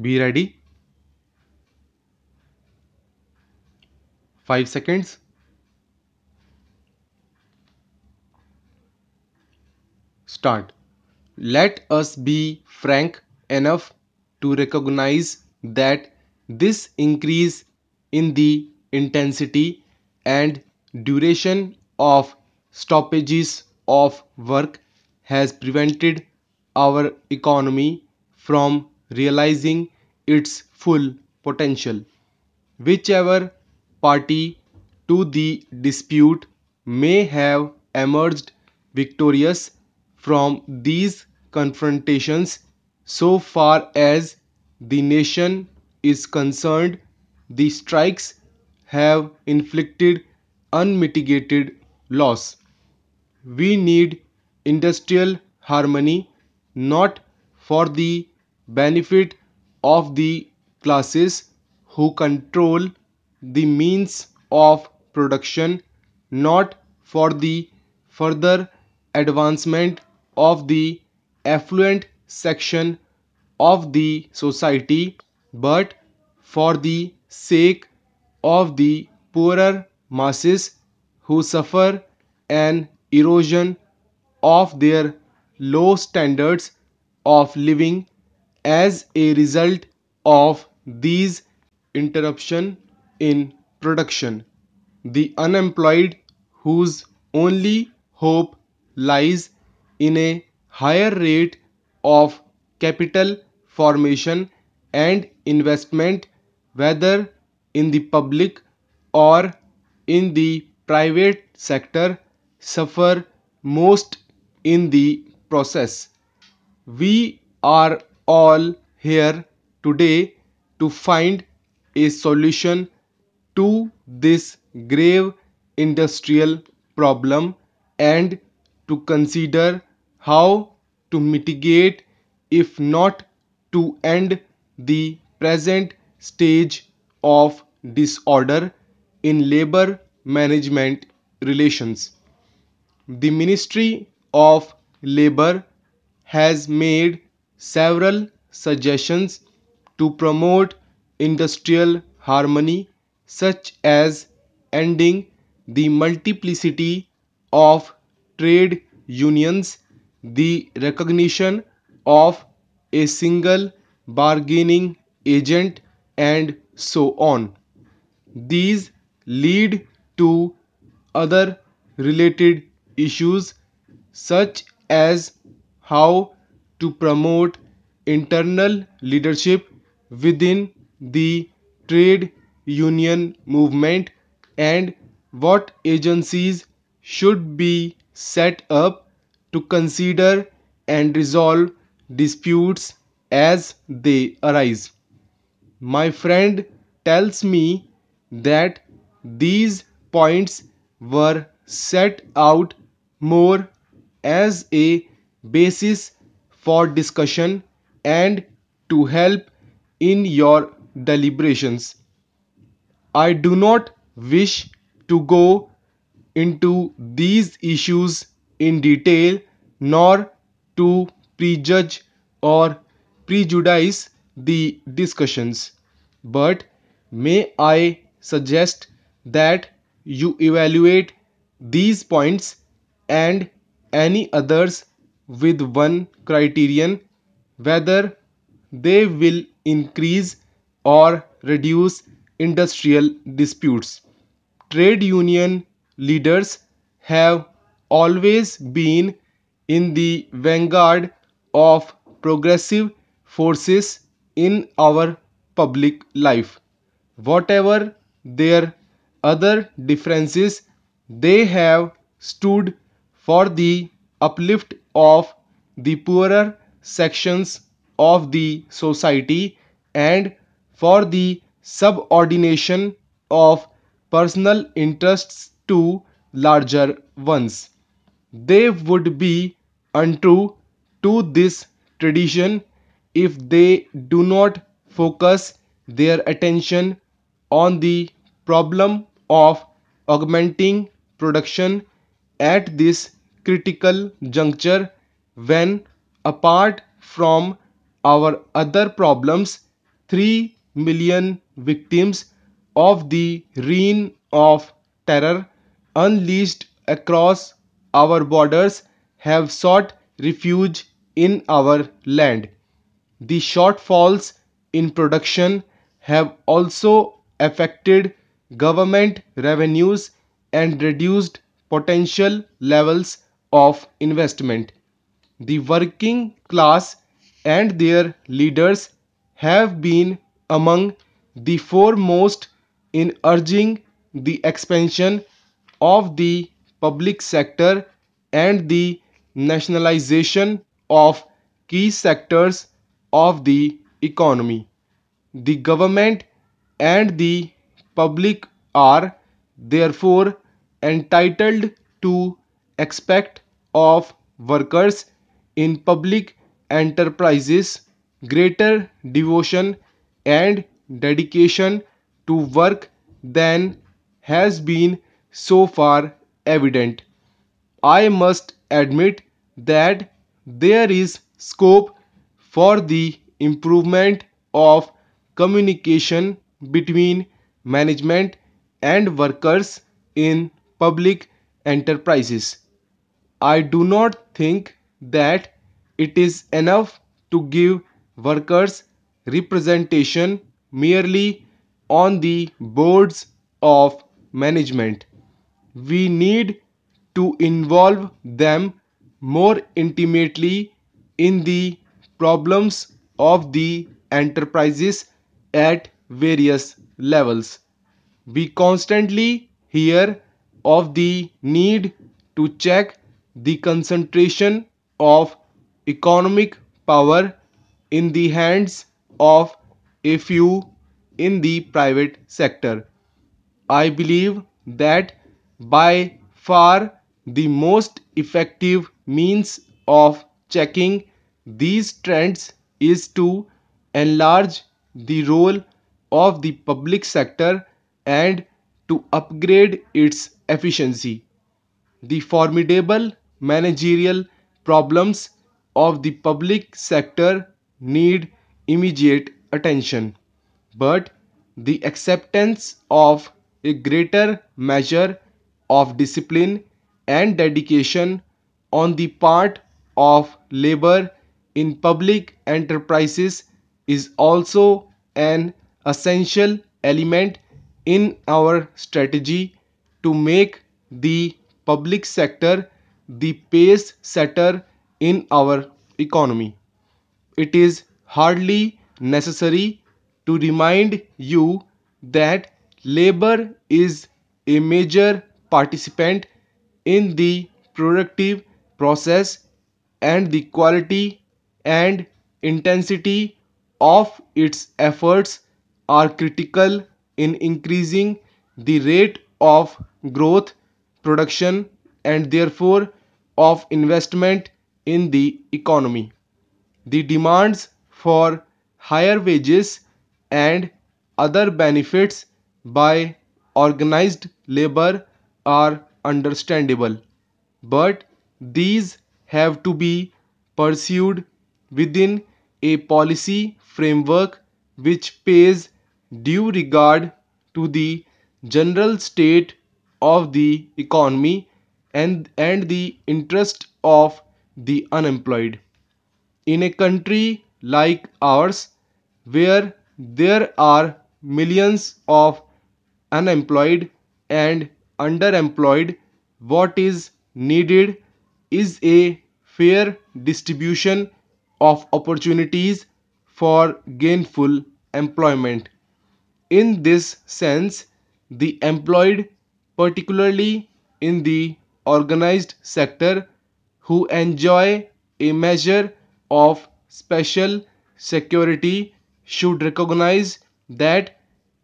Be ready. 5 seconds. Start. Let us be frank enough to recognize that this increase in the intensity and duration of stoppages of work has prevented our economy from realizing its full potential. Whichever party to the dispute may have emerged victorious from these confrontations, so far as the nation is concerned, the strikes have inflicted unmitigated loss. We need industrial harmony not for the benefit of the classes who control the means of production, not for the further advancement of the affluent section of the society, but for the sake of the poorer masses who suffer an erosion of their low standards of living as a result of these interruption in production. The unemployed whose only hope lies in a higher rate of capital formation and investment, whether in the public or in the private sector, suffer most in the process. We are all here today to find a solution to this grave industrial problem and to consider how to mitigate, if not to end, the present stage of disorder in labor management relations. The Ministry of Labour has made several suggestions to promote industrial harmony, such as ending the multiplicity of trade unions, the recognition of a single bargaining agent, and so on. These lead to other related issues such as how to promote internal leadership within the trade union movement and what agencies should be set up to consider and resolve disputes as they arise. My friend tells me that these points were set out more as a basis for discussion and to help in your deliberations. I do not wish to go into these issues in detail nor to prejudge or prejudice the discussions, but may I suggest that you evaluate these points and any others with one criterion: whether they will increase or reduce industrial disputes. Trade union leaders have always been in the vanguard of progressive forces in our public life. Whatever their other differences, they have stood for the uplift of the poorer sections of the society and for the subordination of personal interests to larger ones. They would be untrue to this tradition if they do not focus their attention on the problem of augmenting production at this critical juncture when, apart from our other problems, 3 million victims of the reign of terror unleashed across our borders have sought refuge in our land. The shortfalls in production have also affected government revenues and reduced potential levels of investment. The working class and their leaders have been among the foremost in urging the expansion of the public sector and the nationalization of key sectors of the economy. The government and the public are therefore entitled to expect of workers in public enterprises greater devotion and dedication to work than has been so far evident. I must admit that there is scope for the improvement of communication between management and workers in public enterprises. I do not think that it is enough to give workers representation merely on the boards of management. We need to involve them more intimately in the problems of the enterprises at various levels. We constantly hear of the need to check the concentration of economic power in the hands of a few in the private sector. I believe that by far the most effective means of checking these trends is to enlarge the role of the public sector and to upgrade its efficiency. The formidable managerial problems of the public sector need immediate attention, but the acceptance of a greater measure of discipline and dedication on the part of labor in public enterprises is also an essential element in our strategy to make the public sector the pace setter in our economy. It is hardly necessary to remind you that labor is a major participant in the productive process, and the quality and intensity of its efforts are critical in increasing the rate of growth, production, and therefore of investment in the economy. The demands for higher wages and other benefits by organized labor are understandable, but these have to be pursued within a policy framework which pays due regard to the general state of the economy and the interest of the unemployed. In a country like ours, where there are millions of unemployed and underemployed, what is needed is a fair distribution of opportunities for gainful employment. In this sense, the employed, particularly in the organized sector, who enjoy a measure of special security, should recognize that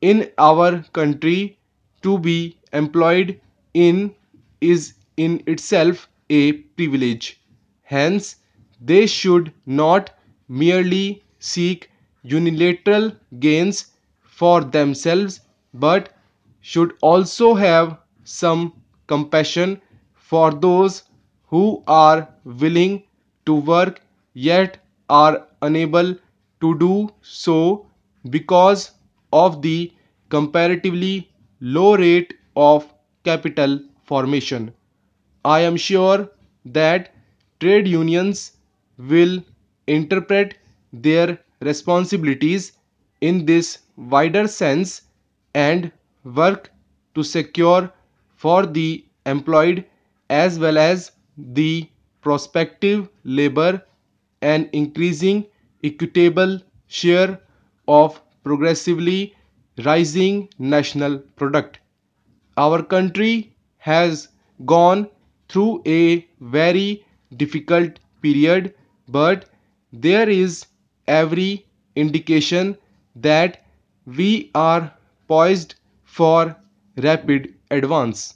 in our country to be employed in is in itself a privilege. Hence, they should not merely seek unilateral gains for themselves, but should also have some compassion for those who are willing to work yet are unable to do so because of the comparatively low rate of capital formation. I am sure that trade unions will interpret their responsibilities in this wider sense and work to secure for the employed as well as the prospective labor an increasing equitable share of progressively rising national product. Our country has gone through a very difficult period, but there is every indication that we are poised for rapid advance.